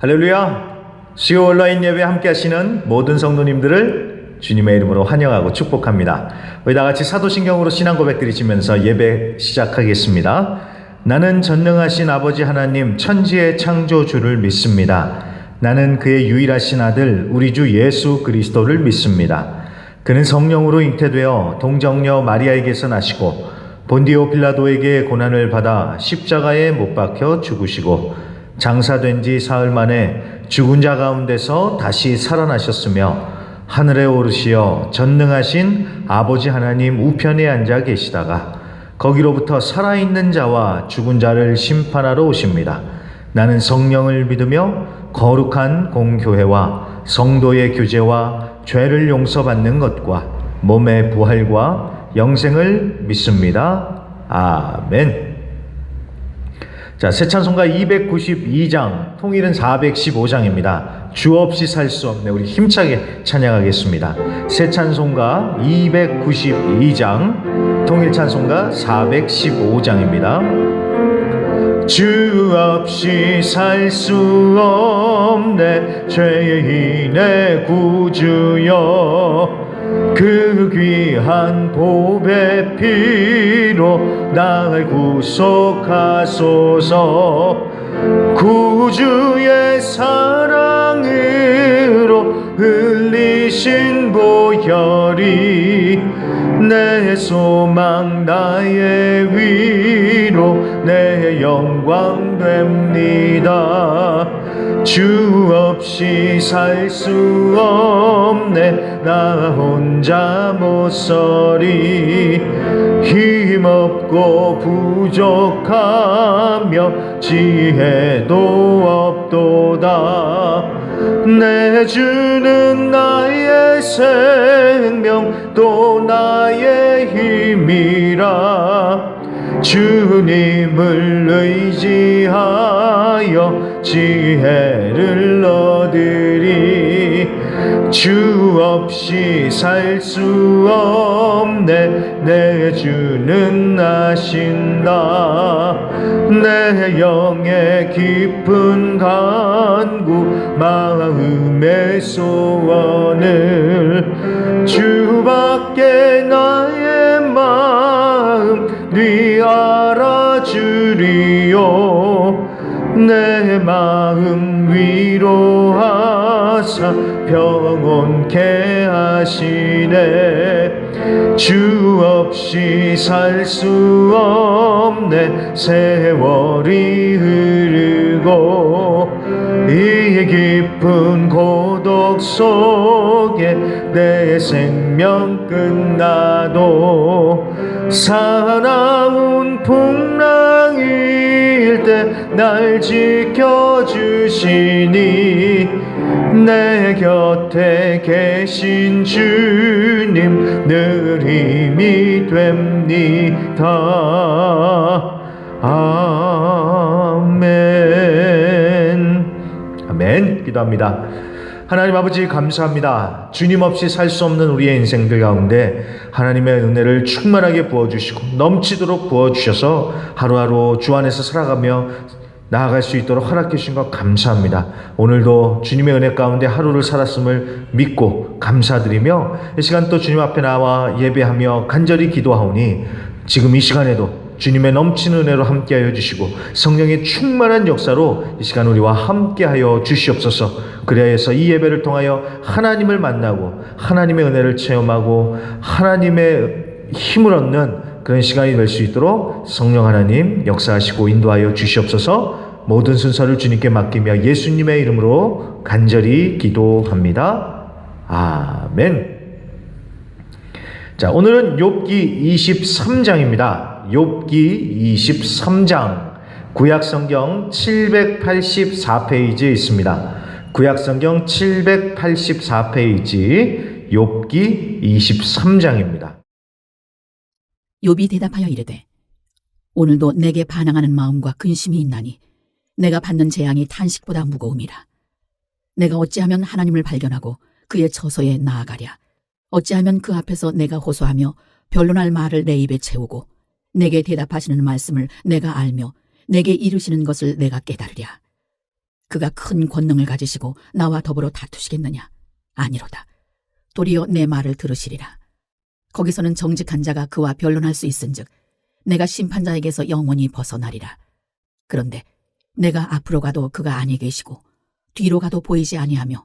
할렐루야! 수요 온라인 예배 함께 하시는 모든 성도님들을 주님의 이름으로 환영하고 축복합니다. 우리 다 같이 사도신경으로 신앙 고백 드리시면서 예배 시작하겠습니다. 나는 전능하신 아버지 하나님 천지의 창조주를 믿습니다. 나는 그의 유일하신 아들 우리 주 예수 그리스도를 믿습니다. 그는 성령으로 잉태되어 동정녀 마리아에게서 나시고 본디오 빌라도에게 고난을 받아 십자가에 못 박혀 죽으시고 장사된 지 사흘 만에 죽은 자 가운데서 다시 살아나셨으며 하늘에 오르시어 전능하신 아버지 하나님 우편에 앉아 계시다가 거기로부터 살아있는 자와 죽은 자를 심판하러 오십니다. 나는 성령을 믿으며 거룩한 공교회와 성도의 교제와 죄를 용서받는 것과 몸의 부활과 영생을 믿습니다. 아멘. 자, 새 찬송가 292장, 통일은 415장입니다. 주 없이 살 수 없네. 우리 힘차게 찬양하겠습니다. 새 찬송가 292장, 통일 찬송가 415장입니다. 주 없이 살 수 없네. 죄인의 구주여, 그 귀한 보배 피로 날 구속하소서. 구주의 사랑으로 흘리신 보혈이 내 소망 나의 위로 내 영광 됩니다. 주 없이 살 수 없네. 나 혼자 못 서리. 힘없고 부족하며 지혜도 없도다. 내 주는 나의 생명 또 나의 힘이라. 주님을 의지하여 지혜를 얻으리. 주 없이 살 수 없네. 내 주는 아신다. 내 영의 깊은 간구 마음의 소원을 주밖에 나의 마음 네 알아주리요. 내 마음 위로하사 평온케 하시네. 주 없이 살 수 없네. 세월이 흐르고 이 깊은 고독 속에 내 생명 끝나도 사나운 풍랑일 때 날 지켜주시니 내 곁에 계신 주님 늘 힘이 됩니다. 아멘. 아멘. 기도합니다. 하나님 아버지 감사합니다. 주님 없이 살 수 없는 우리의 인생들 가운데 하나님의 은혜를 충만하게 부어주시고 넘치도록 부어주셔서 하루하루 주 안에서 살아가며 나아갈 수 있도록 허락해 주신 것 감사합니다. 오늘도 주님의 은혜 가운데 하루를 살았음을 믿고 감사드리며 이 시간 또 주님 앞에 나와 예배하며 간절히 기도하오니 지금 이 시간에도 주님의 넘치는 은혜로 함께하여 주시고 성령의 충만한 역사로 이 시간 우리와 함께하여 주시옵소서. 그래서 이 예배를 통하여 하나님을 만나고 하나님의 은혜를 체험하고 하나님의 힘을 얻는 그런 시간이 될 수 있도록 성령 하나님 역사하시고 인도하여 주시옵소서. 모든 순서를 주님께 맡기며 예수님의 이름으로 간절히 기도합니다. 아멘. 자, 오늘은 욥기 23장입니다. 욥기 23장 구약성경 784페이지에 있습니다. 구약성경 784페이지 욥기 23장입니다. 욥이 대답하여 이르되 오늘도 내게 반항하는 마음과 근심이 있나니 내가 받는 재앙이 탄식보다 무거움이라. 내가 어찌하면 하나님을 발견하고 그의 처소에 나아가랴. 어찌하면 그 앞에서 내가 호소하며 변론할 말을 내 입에 채우고 내게 대답하시는 말씀을 내가 알며 내게 이르시는 것을 내가 깨달으랴. 그가 큰 권능을 가지시고 나와 더불어 다투시겠느냐? 아니로다. 도리어 내 말을 들으시리라. 거기서는 정직한 자가 그와 변론할 수 있은즉 내가 심판자에게서 영원히 벗어나리라. 그런데 내가 앞으로 가도 그가 아니 계시고 뒤로 가도 보이지 아니하며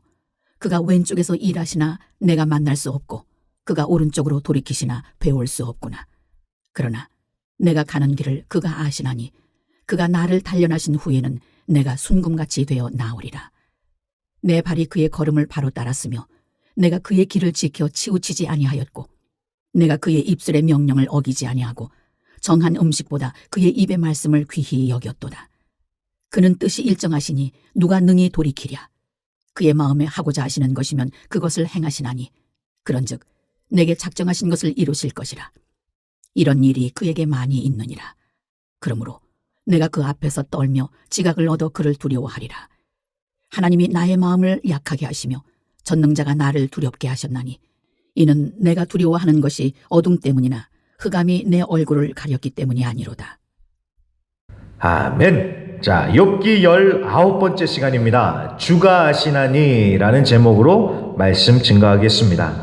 그가 왼쪽에서 일하시나 내가 만날 수 없고 그가 오른쪽으로 돌이키시나 배울 수 없구나. 그러나 내가 가는 길을 그가 아시나니 그가 나를 단련하신 후에는 내가 순금같이 되어 나오리라. 내 발이 그의 걸음을 바로 따랐으며 내가 그의 길을 지켜 치우치지 아니하였고 내가 그의 입술의 명령을 어기지 아니하고 정한 음식보다 그의 입의 말씀을 귀히 여겼도다. 그는 뜻이 일정하시니 누가 능히 돌이키랴. 그의 마음에 하고자 하시는 것이면 그것을 행하시나니 그런즉 내게 작정하신 것을 이루실 것이라. 이런 일이 그에게 많이 있느니라. 그러므로 내가 그 앞에서 떨며 지각을 얻어 그를 두려워하리라. 하나님이 나의 마음을 약하게 하시며 전능자가 나를 두렵게 하셨나니 이는 내가 두려워하는 것이 어둠 때문이나 흑암이 내 얼굴을 가렸기 때문이 아니로다. 아멘. 자, 욥기 19번째 시간입니다. 주가 아시나니 라는 제목으로 말씀 증거하겠습니다.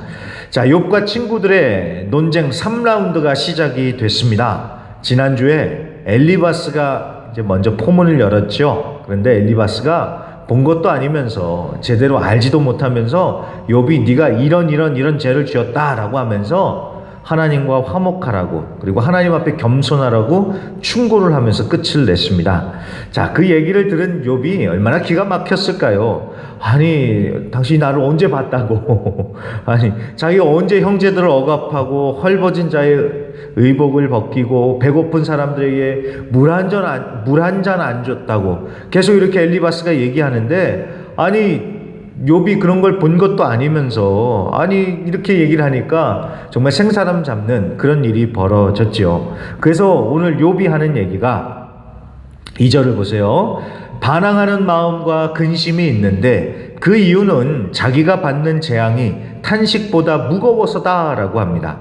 자, 욥과 친구들의 논쟁 3라운드가 시작이 됐습니다. 지난주에 엘리바스가 이제 먼저 포문을 열었죠. 그런데 엘리바스가 본 것도 아니면서 제대로 알지도 못하면서 욥이 네가 이런 죄를 지었다라고 하면서 하나님과 화목하라고 그리고 하나님 앞에 겸손하라고 충고를 하면서 끝을 냈습니다. 자, 그 얘기를 들은 욥이 얼마나 기가 막혔을까요? 아니, 당신이 나를 언제 봤다고? 아니, 자기가 언제 형제들을 억압하고 헐벗은 자의 의복을 벗기고 배고픈 사람들에게 물 한 잔 안 줬다고 계속 이렇게 엘리바스가 얘기하는데, 아니 욥이 그런 걸 본 것도 아니면서 아니 이렇게 얘기를 하니까 정말 생사람 잡는 그런 일이 벌어졌죠. 그래서 오늘 욥이 하는 얘기가 2절을 보세요. 반항하는 마음과 근심이 있는데 그 이유는 자기가 받는 재앙이 탄식보다 무거워서다라고 합니다.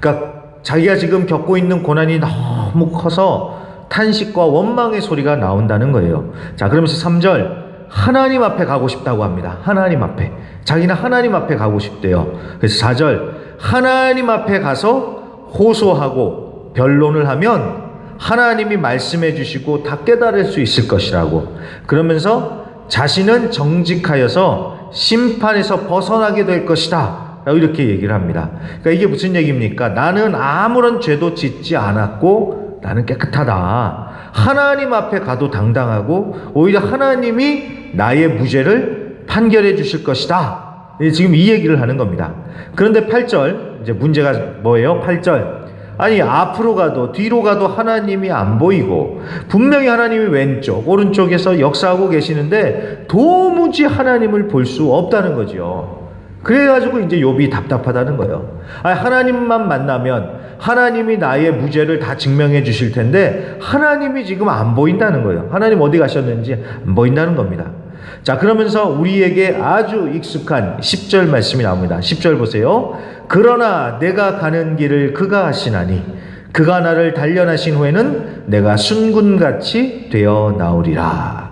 그러니까 자기가 지금 겪고 있는 고난이 너무 커서 탄식과 원망의 소리가 나온다는 거예요. 자, 그러면서 3절 하나님 앞에 가고 싶다고 합니다. 하나님 앞에. 자기는 하나님 앞에 가고 싶대요. 그래서 4절 하나님 앞에 가서 호소하고 변론을 하면 하나님이 말씀해 주시고 다 깨달을 수 있을 것이라고. 그러면서 자신은 정직하여서 심판에서 벗어나게 될 것이다 라고 이렇게 얘기를 합니다. 그러니까 이게 무슨 얘기입니까? 나는 아무런 죄도 짓지 않았고 나는 깨끗하다. 하나님 앞에 가도 당당하고 오히려 하나님이 나의 무죄를 판결해 주실 것이다. 지금 이 얘기를 하는 겁니다. 그런데 8절, 이제 문제가 뭐예요? 8절. 아니, 앞으로 가도 뒤로 가도 하나님이 안 보이고 분명히 하나님이 왼쪽, 오른쪽에서 역사하고 계시는데 도무지 하나님을 볼 수 없다는 거죠. 그래가지고 이제 욥이 답답하다는 거예요. 아니, 하나님만 만나면 하나님이 나의 무죄를 다 증명해 주실 텐데 하나님이 지금 안 보인다는 거예요. 하나님 어디 가셨는지 안 보인다는 겁니다. 자, 그러면서 우리에게 아주 익숙한 10절 말씀이 나옵니다. 10절 보세요. 그러나 내가 가는 길을 그가 하시나니 그가 나를 단련하신 후에는 내가 순군같이 되어 나오리라.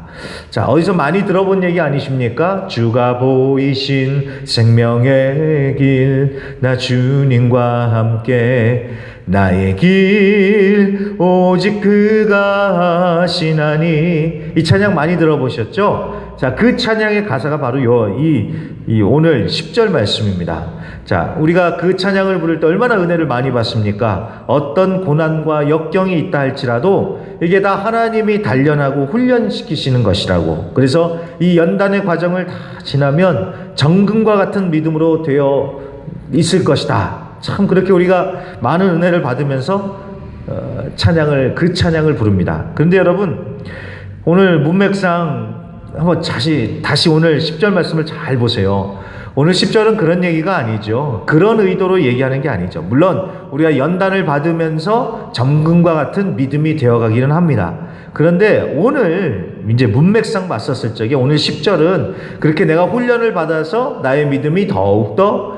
자, 어디서 많이 들어본 얘기 아니십니까? 주가 보이신 생명의 길, 나 주님과 함께 나의 길 오직 그가 하시나니. 이 찬양 많이 들어보셨죠? 자, 그 찬양의 가사가 바로 이 오늘 10절 말씀입니다. 자, 우리가 그 찬양을 부를 때 얼마나 은혜를 많이 받습니까? 어떤 고난과 역경이 있다 할지라도 이게 다 하나님이 단련하고 훈련시키시는 것이라고. 그래서 이 연단의 과정을 다 지나면 정금과 같은 믿음으로 되어 있을 것이다. 참 그렇게 우리가 많은 은혜를 받으면서 그 찬양을 부릅니다. 그런데 여러분, 오늘 문맥상 한번 다시 오늘 10절 말씀을 잘 보세요. 오늘 10절은 그런 얘기가 아니죠. 그런 의도로 얘기하는 게 아니죠. 물론 우리가 연단을 받으면서 정금과 같은 믿음이 되어가기는 합니다. 그런데 오늘 이제 문맥상 봤었을 적에 오늘 10절은 그렇게 내가 훈련을 받아서 나의 믿음이 더욱더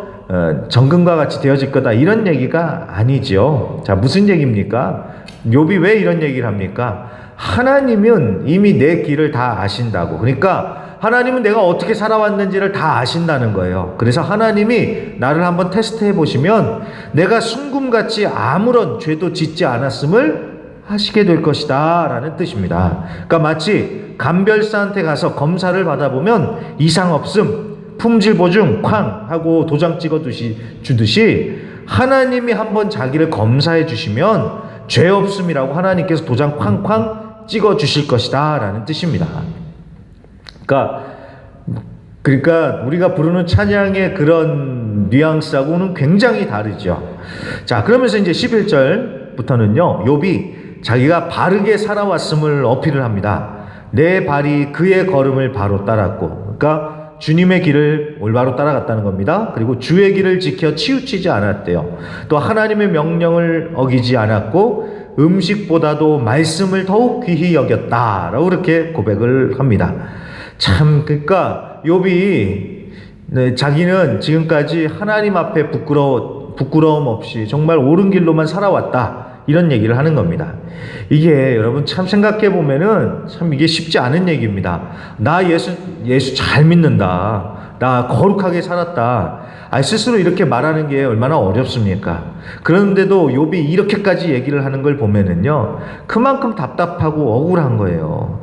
정금과 같이 되어질 거다 이런 얘기가 아니죠. 자, 무슨 얘기입니까? 욥이 왜 이런 얘기를 합니까? 하나님은 이미 내 길을 다 아신다고. 그러니까 하나님은 내가 어떻게 살아왔는지를 다 아신다는 거예요. 그래서 하나님이 나를 한번 테스트해 보시면 내가 순금같이 아무런 죄도 짓지 않았음을 하시게 될 것이다 라는 뜻입니다. 그러니까 마치 감별사한테 가서 검사를 받아보면 이상 없음, 품질 보증 쾅 하고 도장 찍어 주듯이 하나님이 한번 자기를 검사해 주시면 죄 없음이라고 하나님께서 도장 쾅쾅 찍어 주실 것이다 라는 뜻입니다. 그러니까 우리가 부르는 찬양의 그런 뉘앙스하고는 굉장히 다르죠. 자, 그러면서 이제 11절부터는요, 욥이 자기가 바르게 살아왔음을 어필을 합니다. 내 발이 그의 걸음을 바로 따랐고, 그러니까 주님의 길을 올바로 따라갔다는 겁니다. 그리고 주의 길을 지켜 치우치지 않았대요. 또 하나님의 명령을 어기지 않았고 음식보다도 말씀을 더욱 귀히 여겼다라고 그렇게 고백을 합니다. 참, 그러니까 욥이 자기는 지금까지 하나님 앞에 부끄러움 없이 정말 옳은 길로만 살아왔다, 이런 얘기를 하는 겁니다. 이게 여러분 참 생각해 보면은 참 이게 쉽지 않은 얘기입니다. 나 예수 잘 믿는다, 나 거룩하게 살았다, 스스로 이렇게 말하는 게 얼마나 어렵습니까? 그런데도 욥이 이렇게까지 얘기를 하는 걸 보면은요, 그만큼 답답하고 억울한 거예요.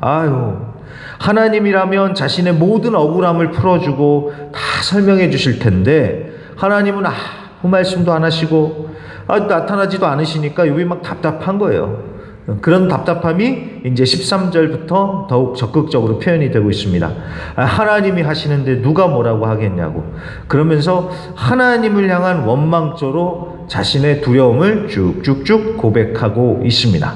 하나님이라면 자신의 모든 억울함을 풀어주고 다 설명해 주실 텐데 하나님은 아무 말씀도 안 하시고 나타나지도 않으시니까 욥이 막 답답한 거예요. 그런 답답함이 이제 13절부터 더욱 적극적으로 표현이 되고 있습니다. 하나님이 하시는데 누가 뭐라고 하겠냐고. 그러면서 하나님을 향한 원망조로 자신의 두려움을 쭉쭉쭉 고백하고 있습니다.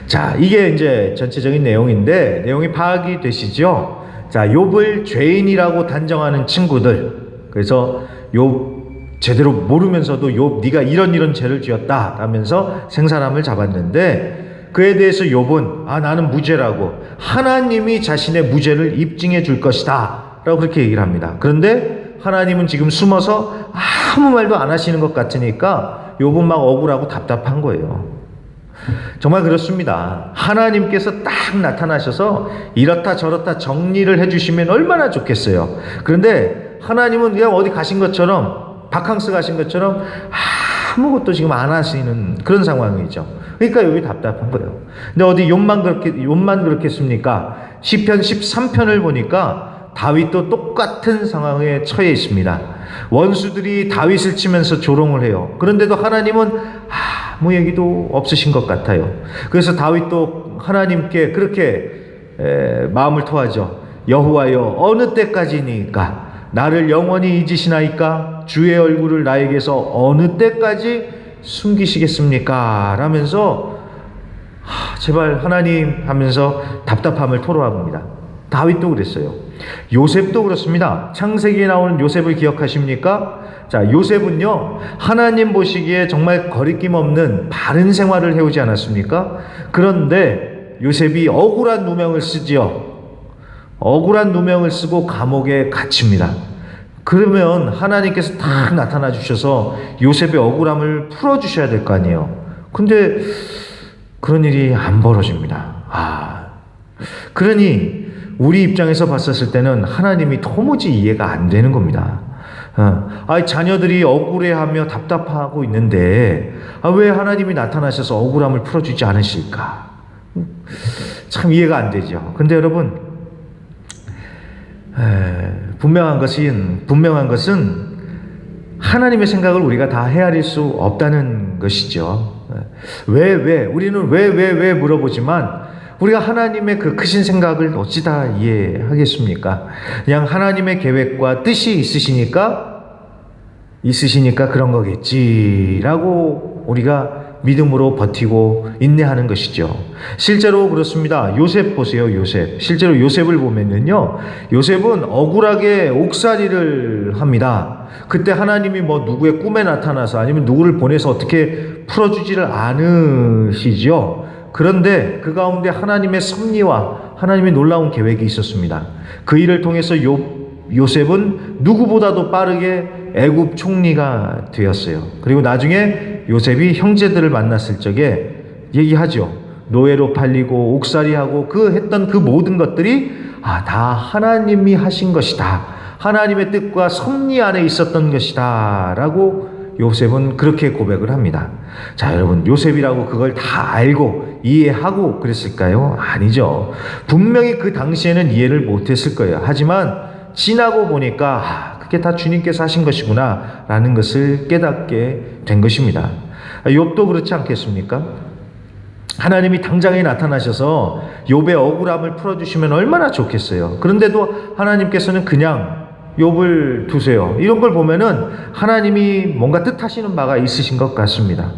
자, 이게 이제 전체적인 내용인데 내용이 파악이 되시죠? 자, 욥을 죄인이라고 단정하는 친구들, 그래서 욥 제대로 모르면서도 욥 네가 이런 죄를 지었다 하면서 생사람을 잡았는데 그에 대해서 욥은 나는 무죄라고, 하나님이 자신의 무죄를 입증해 줄 것이다 라고 그렇게 얘기를 합니다. 그런데 하나님은 지금 숨어서 아무 말도 안 하시는 것 같으니까 욥은 막 억울하고 답답한 거예요. 정말 그렇습니다. 하나님께서 딱 나타나셔서 이렇다 저렇다 정리를 해주시면 얼마나 좋겠어요. 그런데 하나님은 그냥 어디 가신 것처럼, 바캉스 가신 것처럼 아무것도 지금 안 하시는 그런 상황이죠. 그러니까 욥이 답답한 거예요. 근데 어디 욥만 그렇겠습니까? 시편 13편을 보니까 다윗도 똑같은 상황에 처해 있습니다. 원수들이 다윗을 치면서 조롱을 해요. 그런데도 하나님은 아무 얘기도 없으신 것 같아요. 그래서 다윗도 하나님께 그렇게 마음을 토하죠. 여호와여, 어느 때까지니까 나를 영원히 잊으시나이까? 주의 얼굴을 나에게서 어느 때까지 숨기시겠습니까? 라면서 제발 하나님 하면서 답답함을 토로합니다. 다윗도 그랬어요. 요셉도 그렇습니다. 창세기에 나오는 요셉을 기억하십니까? 자, 요셉은요, 하나님 보시기에 정말 거리낌 없는 바른 생활을 해오지 않았습니까? 그런데 요셉이 억울한 누명을 쓰지요. 억울한 누명을 쓰고 감옥에 갇힙니다. 그러면 하나님께서 딱 나타나 주셔서 요셉의 억울함을 풀어주셔야 될 거 아니에요. 근데 그런 일이 안 벌어집니다. 그러니 우리 입장에서 봤었을 때는 하나님이 도무지 이해가 안 되는 겁니다. 자녀들이 억울해하며 답답하고 있는데 왜 하나님이 나타나셔서 억울함을 풀어주지 않으실까? 참 이해가 안 되죠. 근데 여러분, 분명한 것은 하나님의 생각을 우리가 다 헤아릴 수 없다는 것이죠. 우리는 왜 물어보지만 우리가 하나님의 그 크신 생각을 어찌 다 이해하겠습니까? 그냥 하나님의 계획과 뜻이 있으시니까 그런 거겠지라고 우리가 믿음으로 버티고 인내하는 것이죠. 실제로 그렇습니다. 요셉 보세요. 요셉. 실제로 요셉을 보면요, 요셉은 억울하게 옥살이를 합니다. 그때 하나님이 누구의 꿈에 나타나서 아니면 누구를 보내서 어떻게 풀어주지를 않으시죠. 그런데 그 가운데 하나님의 섭리와 하나님의 놀라운 계획이 있었습니다. 그 일을 통해서 요셉은 누구보다도 빠르게 애굽 총리가 되었어요. 그리고 나중에 요셉이 형제들을 만났을 적에 얘기하죠. 노예로 팔리고 옥살이하고 그 했던 그 모든 것들이 다 하나님이 하신 것이다. 하나님의 뜻과 섭리 안에 있었던 것이다. 라고 요셉은 그렇게 고백을 합니다. 자, 여러분, 요셉이라고 그걸 다 알고 이해하고 그랬을까요? 아니죠. 분명히 그 당시에는 이해를 못했을 거예요. 하지만 지나고 보니까 그게 다 주님께서 하신 것이구나 라는 것을 깨닫게 된 것입니다. 욥도 그렇지 않겠습니까? 하나님이 당장에 나타나셔서 욥의 억울함을 풀어주시면 얼마나 좋겠어요. 그런데도 하나님께서는 그냥 욥을 두세요. 이런 걸 보면은 하나님이 뭔가 뜻하시는 바가 있으신 것 같습니다.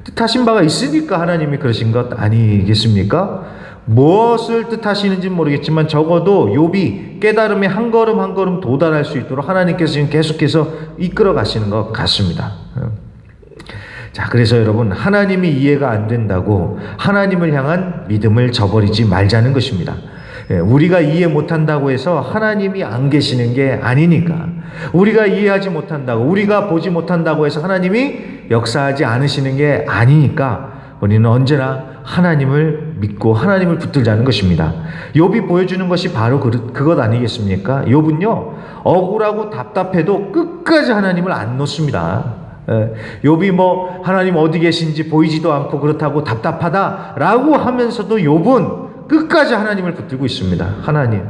뜻하신 바가 있으니까 하나님이 그러신 것 아니겠습니까? 무엇을 뜻하시는지 모르겠지만 적어도 욥이 깨달음에 한 걸음 한 걸음 도달할 수 있도록 하나님께서 지금 계속해서 이끌어 가시는 것 같습니다. 자, 그래서 여러분, 하나님이 이해가 안 된다고 하나님을 향한 믿음을 저버리지 말자는 것입니다. 우리가 이해 못한다고 해서 하나님이 안 계시는 게 아니니까, 우리가 이해하지 못한다고, 우리가 보지 못한다고 해서 하나님이 역사하지 않으시는 게 아니니까 우리는 언제나 하나님을 믿고 하나님을 붙들자는 것입니다. 욥이 보여주는 것이 바로 그것 아니겠습니까? 욥은요, 억울하고 답답해도 끝까지 하나님을 안 놓습니다. 욥이 뭐 하나님 어디 계신지 보이지도 않고 그렇다고 답답하다라고 하면서도 욥은 끝까지 하나님을 붙들고 있습니다. 하나님,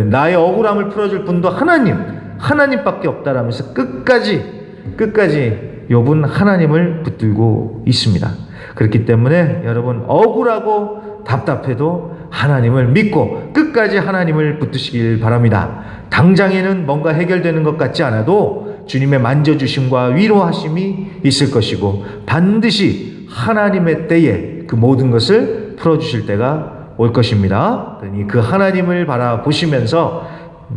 나의 억울함을 풀어줄 분도 하나님밖에 없다라면서 끝까지 욥은 하나님을 붙들고 있습니다. 그렇기 때문에 여러분, 억울하고 답답해도 하나님을 믿고 끝까지 하나님을 붙드시길 바랍니다. 당장에는 뭔가 해결되는 것 같지 않아도 주님의 만져주심과 위로하심이 있을 것이고, 반드시 하나님의 때에 그 모든 것을 풀어주실 때가 올 것입니다. 그러니 그 하나님을 바라보시면서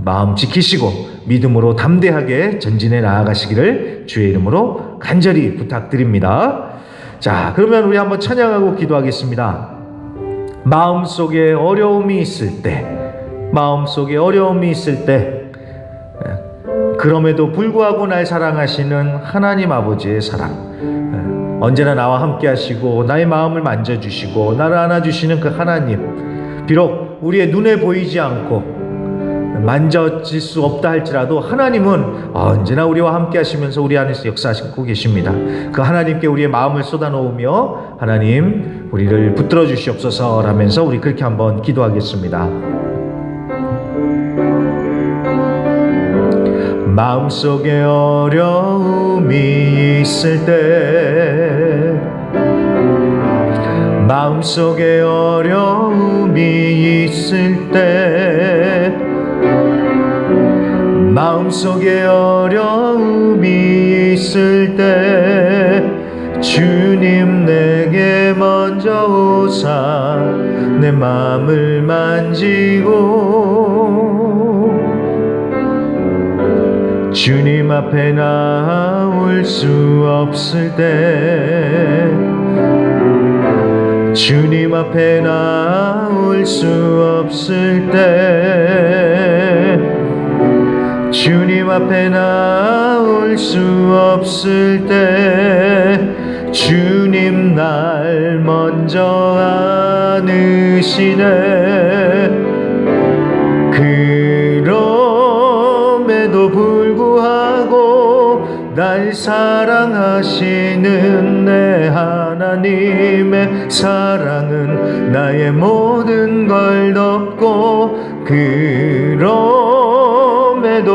마음 지키시고 믿음으로 담대하게 전진해 나아가시기를 주의 이름으로 간절히 부탁드립니다. 자, 그러면 우리 한번 찬양하고 기도하겠습니다. 마음속에 어려움이 있을 때 그럼에도 불구하고 날 사랑하시는 하나님 아버지의 사랑, 언제나 나와 함께 하시고 나의 마음을 만져주시고 나를 안아주시는 그 하나님, 비록 우리의 눈에 보이지 않고 만져질 수 없다 할지라도 하나님은 언제나 우리와 함께 하시면서 우리 안에서 역사하시고 계십니다. 그 하나님께 우리의 마음을 쏟아놓으며 하나님, 우리를 붙들어 주시옵소서 라면서 우리 그렇게 한번 기도하겠습니다. 마음속에 어려움이 있을 때, 마음속에 어려움이 있을 때, 마음속에 어려움이 있을 때 주님 내게 먼저 오사 내 마음을 만지고 주님 앞에 나올 수 없을 때, 주님 앞에 나올 수 없을 때, 주님 앞에 나올 수 없을 때 주님 날 먼저 안으시네. 그럼에도 불구하고 날 사랑하시는 내 하나님의 사랑은 나의 모든 걸 덮고, 그럼에도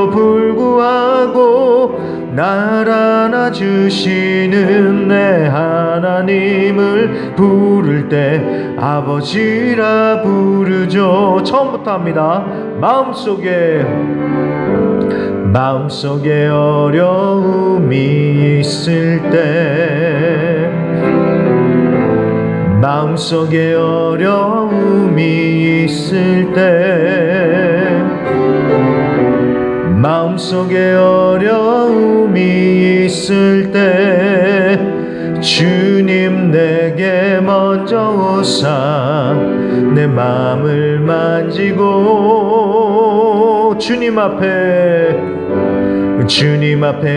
불구하고 날 안아주시는 내 하나님을 부를 때 아버지라 부르죠. 처음부터 합니다. 마음속에 어려움이 있을 때, 마음속에 어려움이 있을 때, 마음속에 어려움이 있을 때 주님 내게 먼저 오사 내 마음을 만지고 주님 앞에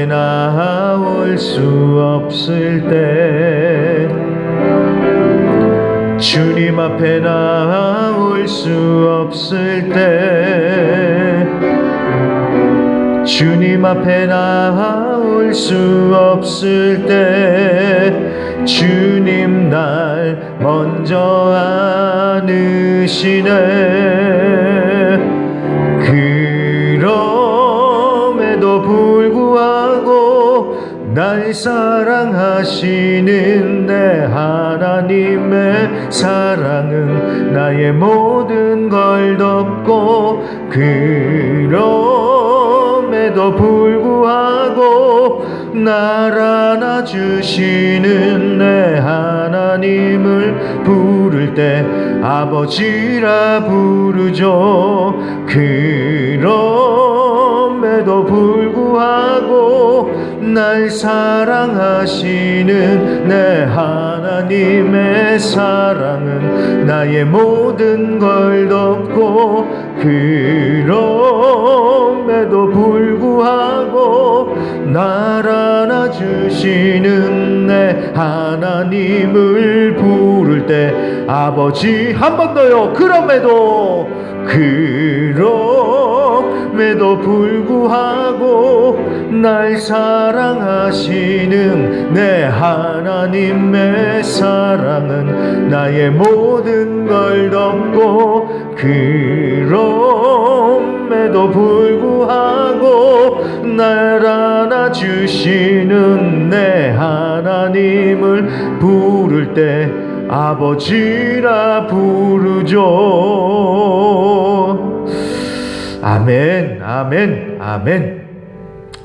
나올 수 없을 때, 주님 앞에 나올 수 없을 때, 주님 앞에 나올 수 없을 때 주님 날 먼저 안으시네. 그럼에도 불구하고 날 사랑하시는 내 하나님의 사랑은 나의 모든 걸 덮고, 그럼에도 불구하고 날 안아주시는 내 하나님을 부를 때 아버지라 부르죠. 그럼에도 불구하고 날 사랑하시는 내 하나님의 사랑은 나의 모든 걸 덮고, 그럼에도 불구하고 날 안아주시는 내 하나님을 부를 때 아버지, 한 번 더요. 그럼에도 불구하고 날 사랑하시는 내 하나님의 사랑은 나의 모든 걸 덮고, 그럼에도 불구하고 날 안아주시는 내 하나님을 부를 때 아버지라 부르죠. 아멘, 아멘, 아멘.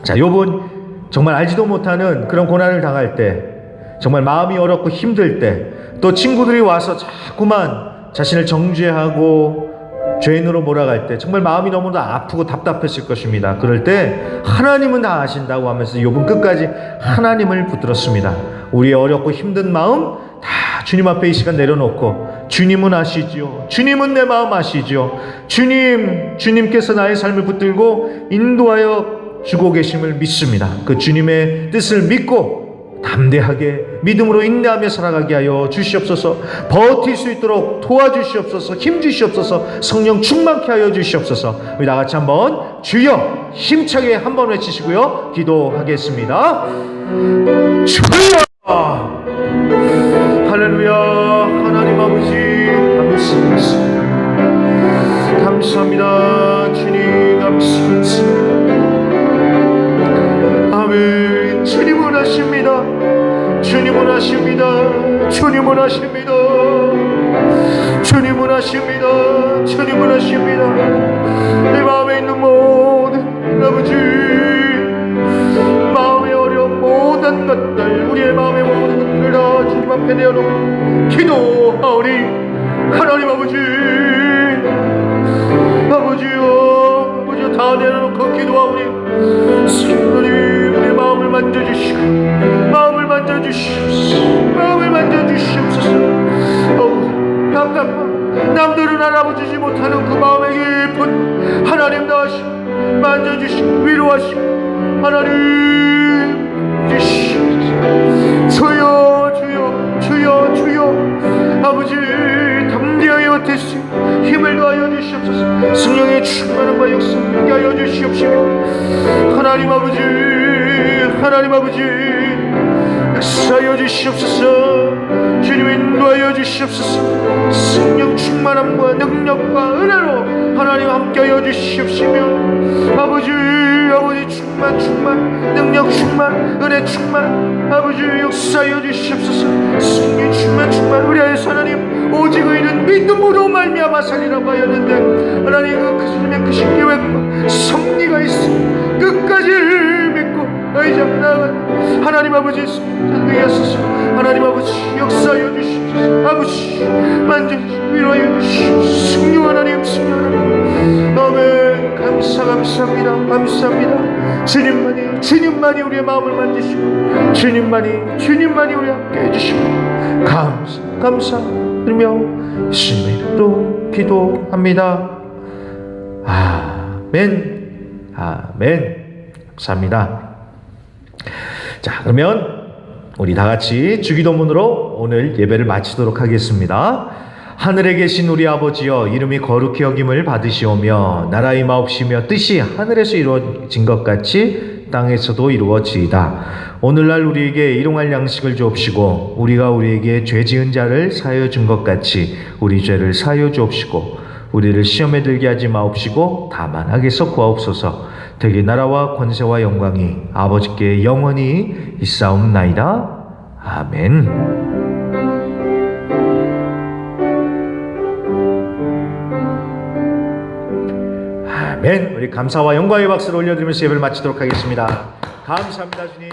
자, 욥은 정말 알지도 못하는 그런 고난을 당할 때, 정말 마음이 어렵고 힘들 때, 또 친구들이 와서 자꾸만 자신을 정죄하고 죄인으로 몰아갈 때 정말 마음이 너무나 아프고 답답했을 것입니다. 그럴 때 하나님은 다 아신다고 하면서 욥은 끝까지 하나님을 붙들었습니다. 우리의 어렵고 힘든 마음 다 주님 앞에 이 시간 내려놓고, 주님은 아시지요. 주님은 내 마음 아시죠. 주님께서 나의 삶을 붙들고 인도하여 주고 계심을 믿습니다. 그 주님의 뜻을 믿고 담대하게 믿음으로 인내하며 살아가게 하여 주시옵소서. 버틸 수 있도록 도와주시옵소서. 힘 주시옵소서. 성령 충만케 하여 주시옵소서. 우리 다같이 한번 주여 힘차게 한번 외치시고요, 기도하겠습니다. 주여, 할렐루야. 하나님 아버지 감사합니다. 감사합니다. 주님 감사합니다. 아멘. 주님은 하십니다. 주님은 하십니다. 주님은 하십니다. 주님은 하십니다. 주님은 하십니다. 내 마음에 있는 모든 아버지, 마음의 어려운 모든 것들, 우리의 마음의 모든 것들을 다 주님 앞에 내어놓고 기도하오니, 하나님 아버지, 아버지요 다 내려놓고 기도하오니, 하나님 우리의 마음을 만져주시고, 마음을 만져주시옵소서. 답답한 남들은 알아보지 못하는 그 마음의 깊은 하나님 다시 만져주시고 위로하시고 하나님 주시옵소서. 주여 아버지, 담대하여 대시 힘을 더하여 주시옵소서. 성령의 충만함과 역사하게 하여 주시옵시며, 하나님 아버지 역사하여 주시옵소서. 주님 인도하여 주시옵소서. 성령 충만함과 능력과 은혜로 하나님 함께하여 주시옵시며, 아버지 충만 능력 충만 은혜 충만 아버지 역사하여 주시옵소서. 성령 충만 우리 안에서 하나님 오직 의인은 믿음으로 말미암아 살리라고 하였는데, 하나님 그 주님의 그 계획과 섭리가 있어 끝까지 믿고 의자 나아간 하나님 아버지 하소서. 하나님 아버지 역사하여 주시옵소서. 아버지 만져주시고 위로하여 주시옵소서. 성령 하나님 아멘. 감사합니다. 주님만이 우리의 마음을 만지시고, 주님만이 우리 함께 해주시고 감사드리며 예수님의 이름으로 기도합니다. 아멘. 감사합니다. 자, 그러면 우리 다 같이 주기도문으로 오늘 예배를 마치도록 하겠습니다. 하늘에 계신 우리 아버지여, 이름이 거룩히 여김을 받으시오며 나라의 마옵시며 뜻이 하늘에서 이루어진 것 같이 땅에서도 이루어지이다. 오늘날 우리에게 일용할 양식을 주옵시고 우리가 우리에게 죄 지은 자를 사하여 준 것 같이 우리 죄를 사하여 주옵시고 우리를 시험에 들게 하지 마옵시고 다만 악에서 구하옵소서. 되게 나라와 권세와 영광이 아버지께 영원히 있사옵나이다. 아멘. 아멘. 우리 감사와 영광의 박수를 올려드리면서 예배를 마치도록 하겠습니다. 감사합니다, 주님.